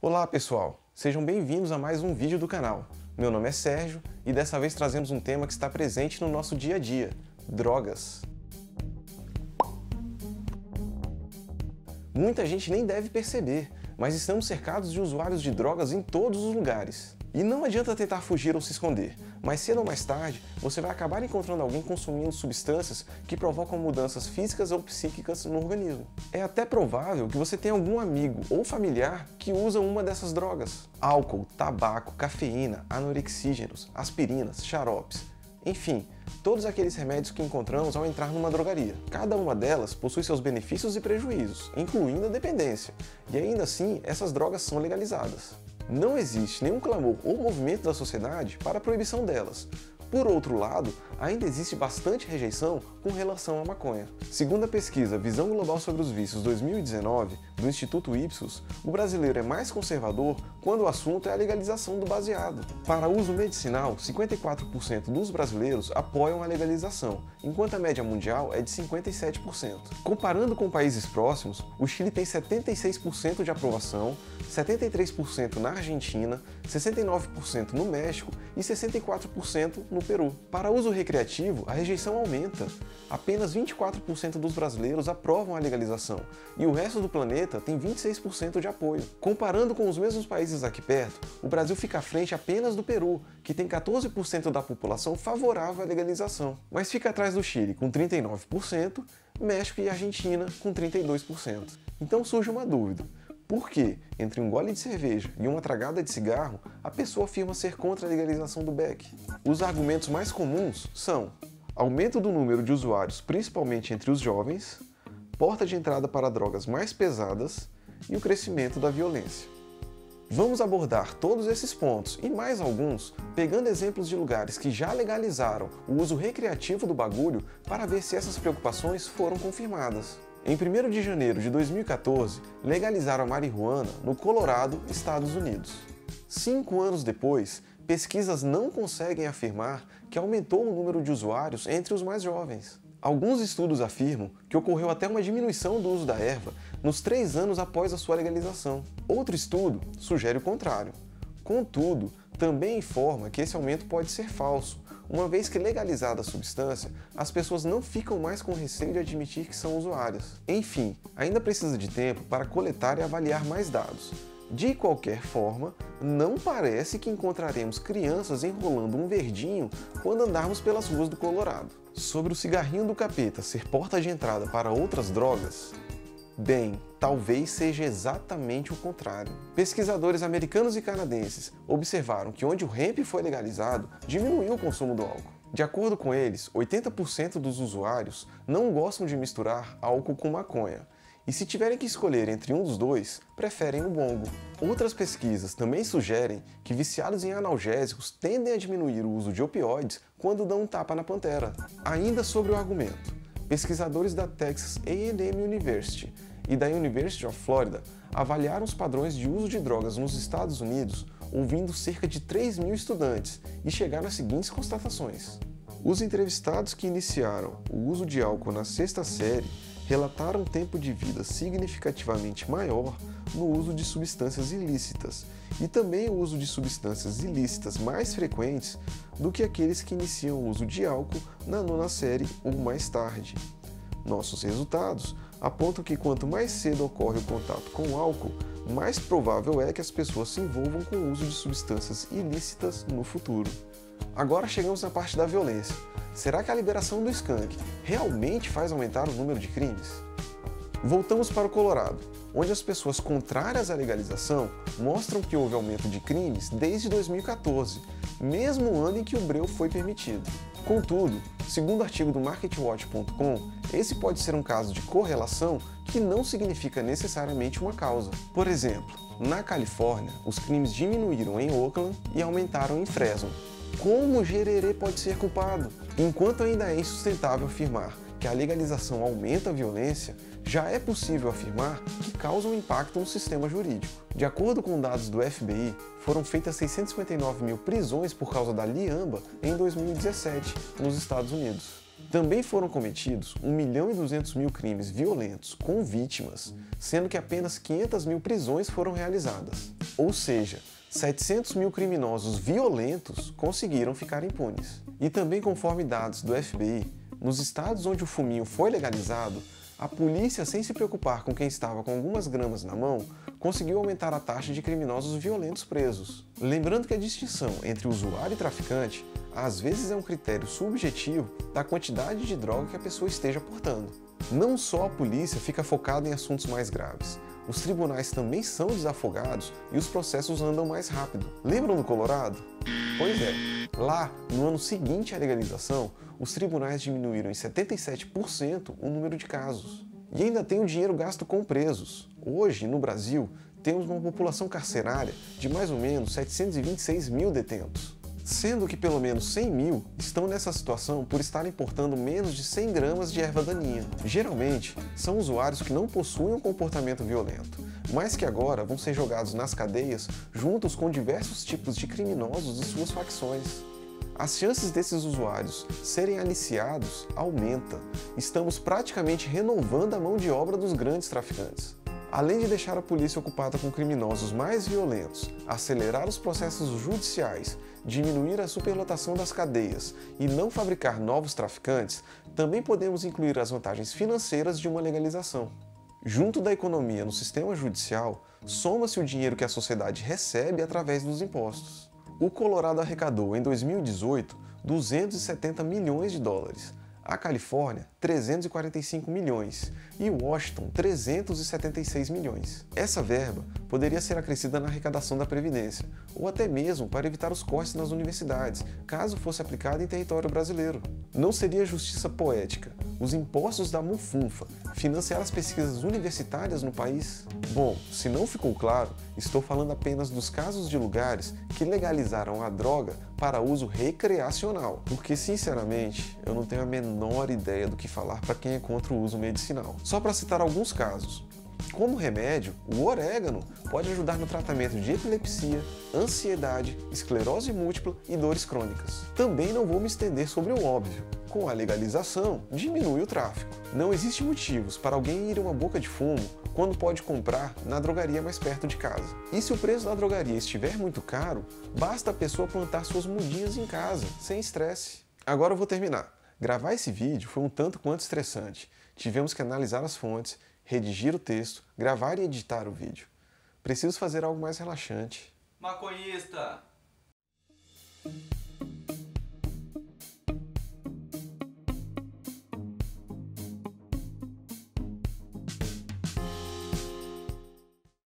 Olá pessoal, sejam bem-vindos a mais um vídeo do canal. Meu nome é Sérgio e dessa vez trazemos um tema que está presente no nosso dia a dia: drogas. Muita gente nem deve perceber, mas estamos cercados de usuários de drogas em todos os lugares. E não adianta tentar fugir ou se esconder, mas cedo ou mais tarde você vai acabar encontrando alguém consumindo substâncias que provocam mudanças físicas ou psíquicas no organismo. É até provável que você tenha algum amigo ou familiar que usa uma dessas drogas. Álcool, tabaco, cafeína, anorexígenos, aspirinas, xaropes, enfim, todos aqueles remédios que encontramos ao entrar numa drogaria. Cada uma delas possui seus benefícios e prejuízos, incluindo a dependência, e ainda assim essas drogas são legalizadas. Não existe nenhum clamor ou movimento da sociedade para a proibição delas. Por outro lado, ainda existe bastante rejeição com relação à maconha. Segundo a pesquisa Visão Global sobre os Vícios 2019, do Instituto Ipsos, o brasileiro é mais conservador quando o assunto é a legalização do baseado. Para uso medicinal, 54% dos brasileiros apoiam a legalização, enquanto a média mundial é de 57%. Comparando com países próximos, o Chile tem 76% de aprovação, 73% na Argentina, 69% no México e 64% no Peru. Para uso recreativo, a rejeição aumenta. Apenas 24% dos brasileiros aprovam a legalização e o resto do planeta tem 26% de apoio. Comparando com os mesmos países aqui perto, o Brasil fica à frente apenas do Peru, que tem 14% da população favorável à legalização, mas fica atrás do Chile com 39%, México e Argentina com 32%. Então surge uma dúvida. Por que, entre um gole de cerveja e uma tragada de cigarro, a pessoa afirma ser contra a legalização do beck? Os argumentos mais comuns são aumento do número de usuários, principalmente entre os jovens, porta de entrada para drogas mais pesadas e o crescimento da violência. Vamos abordar todos esses pontos e mais alguns, pegando exemplos de lugares que já legalizaram o uso recreativo do bagulho para ver se essas preocupações foram confirmadas. Em 1º de janeiro de 2014, legalizaram a marihuana no Colorado, Estados Unidos. 5 anos depois, pesquisas não conseguem afirmar que aumentou o número de usuários entre os mais jovens. Alguns estudos afirmam que ocorreu até uma diminuição do uso da erva nos 3 anos após a sua legalização. Outro estudo sugere o contrário. Contudo, também informa que esse aumento pode ser falso, uma vez que legalizada a substância, as pessoas não ficam mais com receio de admitir que são usuárias. Enfim, ainda precisa de tempo para coletar e avaliar mais dados. De qualquer forma, não parece que encontraremos crianças enrolando um verdinho quando andarmos pelas ruas do Colorado. Sobre o cigarrinho do capeta ser porta de entrada para outras drogas, bem, talvez seja exatamente o contrário. Pesquisadores americanos e canadenses observaram que onde o hemp foi legalizado, diminuiu o consumo do álcool. De acordo com eles, 80% dos usuários não gostam de misturar álcool com maconha, e se tiverem que escolher entre um dos dois, preferem o bongo. Outras pesquisas também sugerem que viciados em analgésicos tendem a diminuir o uso de opioides quando dão um tapa na pantera. Ainda sobre o argumento, pesquisadores da Texas A&M University e da University of Florida avaliaram os padrões de uso de drogas nos Estados Unidos, ouvindo cerca de 3.000 estudantes, e chegaram às seguintes constatações. Os entrevistados que iniciaram o uso de álcool na 6ª série relataram um tempo de vida significativamente maior no uso de substâncias ilícitas e também o uso de substâncias ilícitas mais frequentes do que aqueles que iniciam o uso de álcool na 9ª série ou mais tarde. Nossos resultados apontam que quanto mais cedo ocorre o contato com o álcool, mais provável é que as pessoas se envolvam com o uso de substâncias ilícitas no futuro. Agora chegamos na parte da violência. Será que a liberação do skunk realmente faz aumentar o número de crimes? Voltamos para o Colorado, onde as pessoas contrárias à legalização mostram que houve aumento de crimes desde 2014, mesmo o ano em que o breu foi permitido. Contudo, segundo o artigo do MarketWatch.com, esse pode ser um caso de correlação que não significa necessariamente uma causa. Por exemplo, na Califórnia, os crimes diminuíram em Oakland e aumentaram em Fresno. Como o gererê pode ser culpado? Enquanto ainda é insustentável afirmar que a legalização aumenta a violência, já é possível afirmar que causa um impacto no sistema jurídico. De acordo com dados do FBI, foram feitas 659 mil prisões por causa da liamba em 2017, nos Estados Unidos. Também foram cometidos 1.200.000 crimes violentos com vítimas, sendo que apenas 500 mil prisões foram realizadas. Ou seja, 700 mil criminosos violentos conseguiram ficar impunes. E também, conforme dados do FBI, nos estados onde o fuminho foi legalizado, a polícia, sem se preocupar com quem estava com algumas gramas na mão, conseguiu aumentar a taxa de criminosos violentos presos. Lembrando que a distinção entre usuário e traficante às vezes é um critério subjetivo da quantidade de droga que a pessoa esteja portando. Não só a polícia fica focada em assuntos mais graves, os tribunais também são desafogados e os processos andam mais rápido. Lembram do Colorado? Pois é, lá, no ano seguinte à legalização, os tribunais diminuíram em 77% o número de casos. E ainda tem o dinheiro gasto com presos. Hoje, no Brasil, temos uma população carcerária de mais ou menos 726 mil detentos, sendo que pelo menos 100 mil estão nessa situação por estarem portando menos de 100 gramas de erva daninha. Geralmente, são usuários que não possuem um comportamento violento, mas que agora vão ser jogados nas cadeias juntos com diversos tipos de criminosos de suas facções. As chances desses usuários serem aliciados aumenta. Estamos praticamente renovando a mão de obra dos grandes traficantes. Além de deixar a polícia ocupada com criminosos mais violentos, acelerar os processos judiciais, diminuir a superlotação das cadeias e não fabricar novos traficantes, também podemos incluir as vantagens financeiras de uma legalização. Junto da economia no sistema judicial, soma-se o dinheiro que a sociedade recebe através dos impostos. O Colorado arrecadou, em 2018, 270 milhões de dólares, a Califórnia, 345 milhões e Washington, 376 milhões. Essa verba poderia ser acrescida na arrecadação da Previdência, ou até mesmo para evitar os cortes nas universidades, caso fosse aplicada em território brasileiro. Não seria justiça poética os impostos da mufunfa financiar as pesquisas universitárias no país? Bom, se não ficou claro, estou falando apenas dos casos de lugares que legalizaram a droga para uso recreacional, porque sinceramente eu não tenho a menor ideia do que falar para quem é contra o uso medicinal. Só para citar alguns casos. Como remédio, o orégano pode ajudar no tratamento de epilepsia, ansiedade, esclerose múltipla e dores crônicas. Também não vou me estender sobre o óbvio. Com a legalização, diminui o tráfico. Não existe motivos para alguém ir a uma boca de fumo quando pode comprar na drogaria mais perto de casa. E se o preço da drogaria estiver muito caro, basta a pessoa plantar suas mudinhas em casa, sem estresse. Agora eu vou terminar. Gravar esse vídeo foi um tanto quanto estressante. Tivemos que analisar as fontes, redigir o texto, gravar e editar o vídeo. Preciso fazer algo mais relaxante. Maconhista!